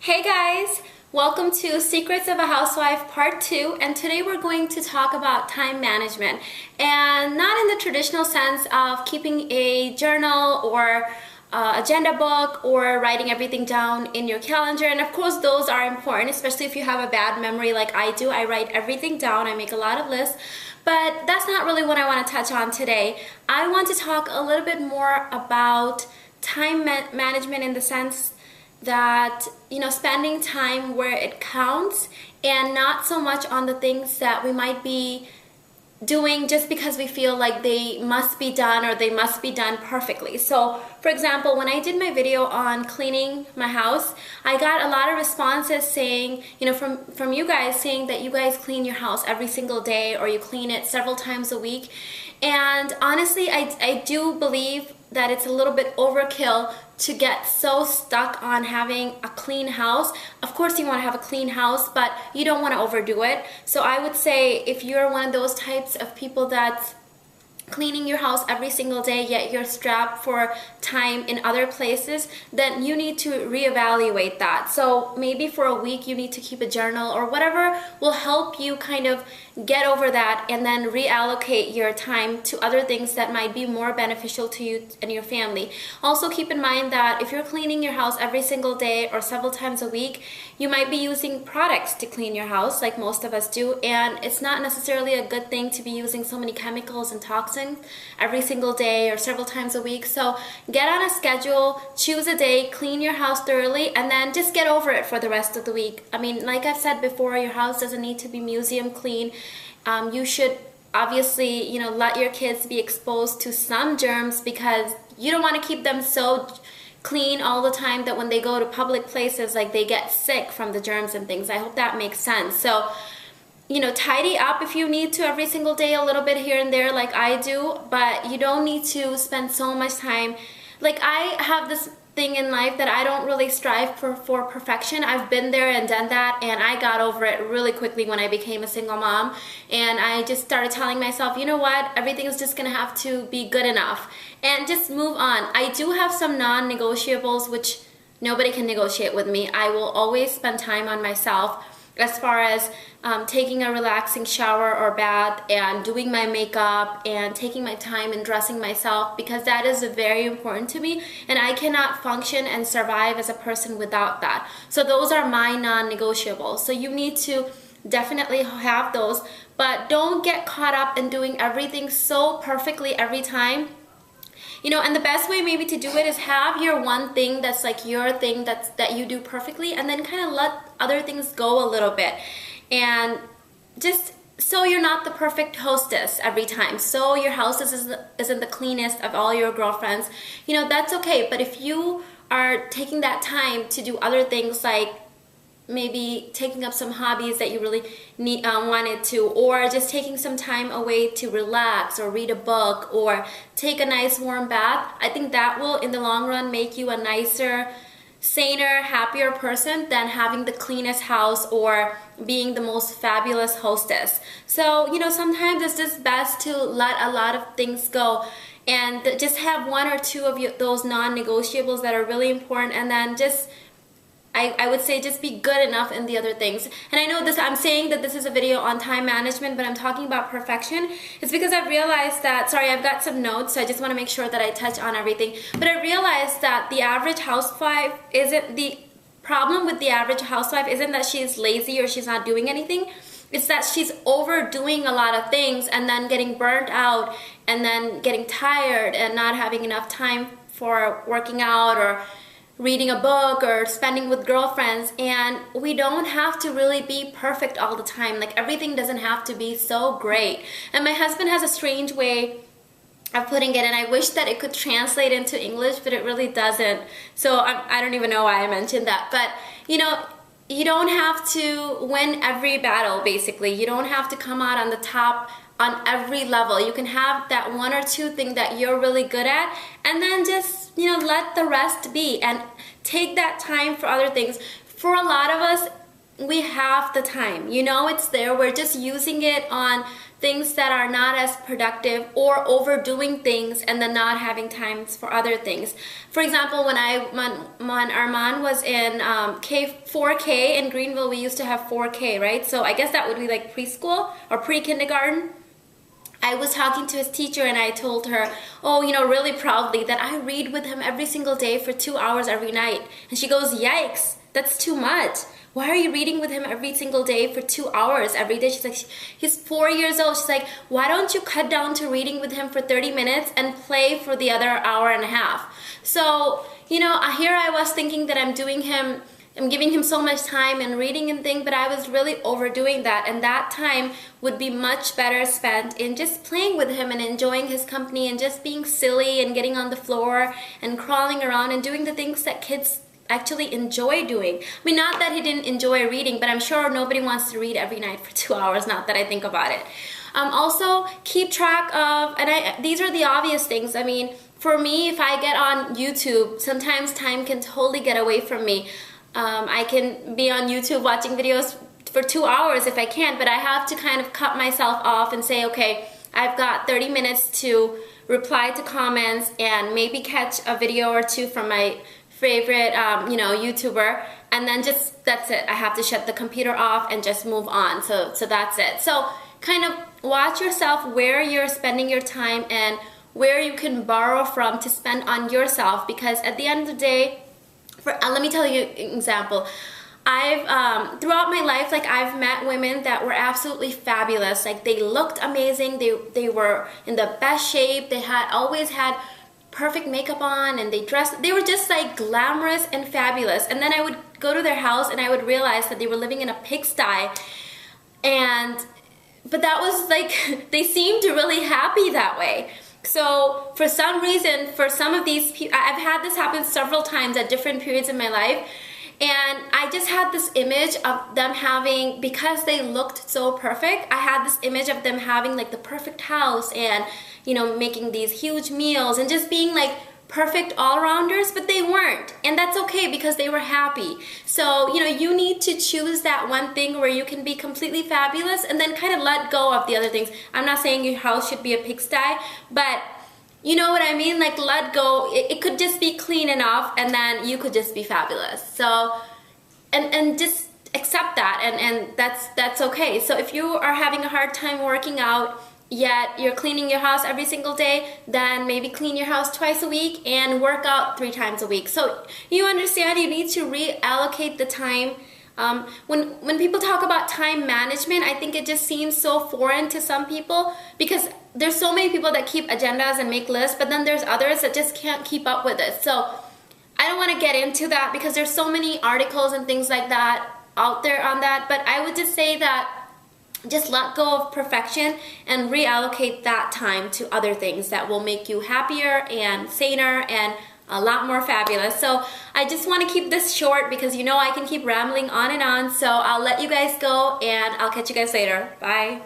Hey guys, welcome to Secrets of a Housewife Part 2, and today we're going to talk about time management, and not in the traditional sense of keeping a journal or agenda book or writing everything down in your calendar. And of course those are important, especially if you have a bad memory like I do. I write everything down, I make a lot of lists, but that's not really what I want to touch on today. I want to talk a little bit more about time management in the sense that, spending time where it counts and not so much on the things that we might be doing just because we feel like they must be done or they must be done perfectly. So for example, when I did my video on cleaning my house, I got a lot of responses saying, from you guys saying that you guys clean your house every single day or you clean it several times a week. And honestly, I do believe that it's a little bit overkill to get so stuck on having a clean house. Of course you want to have a clean house, but you don't want to overdo it. So I would say if you're one of those types of people that's cleaning your house every single day, yet you're strapped for time in other places, then you need to reevaluate that. So maybe for a week you need to keep a journal or whatever will help you kind of get over that and then reallocate your time to other things that might be more beneficial to you and your family. Also keep in mind that if you're cleaning your house every single day or several times a week, you might be using products to clean your house like most of us do, and it's not necessarily a good thing to be using so many chemicals and toxins every single day or several times a week. So get on a schedule, choose a day, clean your house thoroughly, and then just get over it for the rest of the week. I mean, like I've said before, your house doesn't need to be museum clean. You should obviously, let your kids be exposed to some germs because you don't want to keep them so clean all the time that when they go to public places, like they get sick from the germs and things. I hope that makes sense. So, tidy up if you need to every single day, a little bit here and there like I do, but you don't need to spend so much time. Like I have this thing in life that I don't really strive for perfection. I've been there and done that, and I got over it really quickly when I became a single mom, and I just started telling myself, you know what, everything is just gonna have to be good enough and just move on. I do have some non-negotiables which nobody can negotiate with me. I will always spend time on myself, as far as taking a relaxing shower or bath and doing my makeup and taking my time and dressing myself, because that is very important to me and I cannot function and survive as a person without that. So those are my non-negotiables. So you need to definitely have those, but don't get caught up in doing everything so perfectly every time. And the best way maybe to do it is have your one thing that's like your thing that you do perfectly, and then kind of let other things go a little bit. And just so you're not the perfect hostess every time, so your house isn't the cleanest of all your girlfriends, that's okay. But if you are taking that time to do other things, like maybe taking up some hobbies that you really wanted to, or just taking some time away to relax or read a book or take a nice warm bath, I think that will in the long run make you a nicer, saner, happier person than having the cleanest house or being the most fabulous hostess. So sometimes it's just best to let a lot of things go and just have one or two of those non-negotiables that are really important, and then just I would say just be good enough in the other things. And I know I'm saying that this is a video on time management, but I'm talking about perfection. It's because I've realized that, sorry, I've got some notes, so I just want to make sure that I touch on everything. But I realized that the average housewife the problem with the average housewife isn't that she's lazy or she's not doing anything. It's that she's overdoing a lot of things and then getting burnt out and then getting tired and not having enough time for working out or reading a book or spending with girlfriends. And we don't have to really be perfect all the time. Like everything doesn't have to be so great. And my husband has a strange way of putting it, and I wish that it could translate into English, but it really doesn't. So I don't even know why I mentioned that. But you don't have to win every battle, basically. You don't have to come out on the top on every level. You can have that one or two thing that you're really good at, and then just let the rest be and take that time for other things. For a lot of us, we have the time. You know it's there. We're just using it on things that are not as productive, or overdoing things and then not having time for other things. For example, when Arman was in 4K in Greenville, we used to have 4K, right? So I guess that would be like preschool or pre-kindergarten. I was talking to his teacher and I told her, oh, you know, really proudly, that I read with him every single day for 2 hours every night. And she goes, yikes, that's too much. Why are you reading with him every single day for 2 hours every day? She's like, he's 4 years old. She's like, why don't you cut down to reading with him for 30 minutes and play for the other hour and a half? So, you know, here I was thinking that I'm giving him so much time and reading and thing, but I was really overdoing that, and that time would be much better spent in just playing with him and enjoying his company and just being silly and getting on the floor and crawling around and doing the things that kids actually enjoy doing. I mean, not that he didn't enjoy reading, but I'm sure nobody wants to read every night for 2 hours, not that I think about it. Also, keep track of, and these are the obvious things. I mean, for me, if I get on YouTube, sometimes time can totally get away from me. I can be on YouTube watching videos for 2 hours if I can, but I have to kind of cut myself off and say, okay, I've got 30 minutes to reply to comments and maybe catch a video or two from my favorite, you know, YouTuber, and then that's it. I have to shut the computer off and just move on. So that's it. So kind of watch yourself where you're spending your time and where you can borrow from to spend on yourself, because at the end of the day, let me tell you an example. I've throughout my life, like, I've met women that were absolutely fabulous. Like, they looked amazing. They were in the best shape. They always had perfect makeup on, and they were just like glamorous and fabulous. And then I would go to their house and I would realize that they were living in a pigsty. But that was like, they seemed really happy that way. So for some reason, for some of these people, I've had this happen several times at different periods in my life, and I just had this image of them having, because they looked so perfect, I had this image of them having like the perfect house and, you know, making these huge meals and just being like perfect all-rounders, but they weren't. And that's okay, because they were happy. So, you know, you need to choose that one thing where you can be completely fabulous and then kind of let go of the other things. I'm not saying your house should be a pigsty, but you know what I mean? Like, let go. It could just be clean enough, and then you could just be fabulous. So, and just accept that, and that's okay. So if you are having a hard time working out, yet you're cleaning your house every single day, then maybe clean your house twice a week and work out 3 times a week. So you understand, you need to reallocate the time. When people talk about time management, I think it just seems so foreign to some people, because there's so many people that keep agendas and make lists, but then there's others that just can't keep up with it. So I don't want to get into that, because there's so many articles and things like that out there on that, but I would just say that just let go of perfection and reallocate that time to other things that will make you happier and saner and a lot more fabulous. So I just want to keep this short, because you know I can keep rambling on and on. So I'll let you guys go, and I'll catch you guys later. Bye.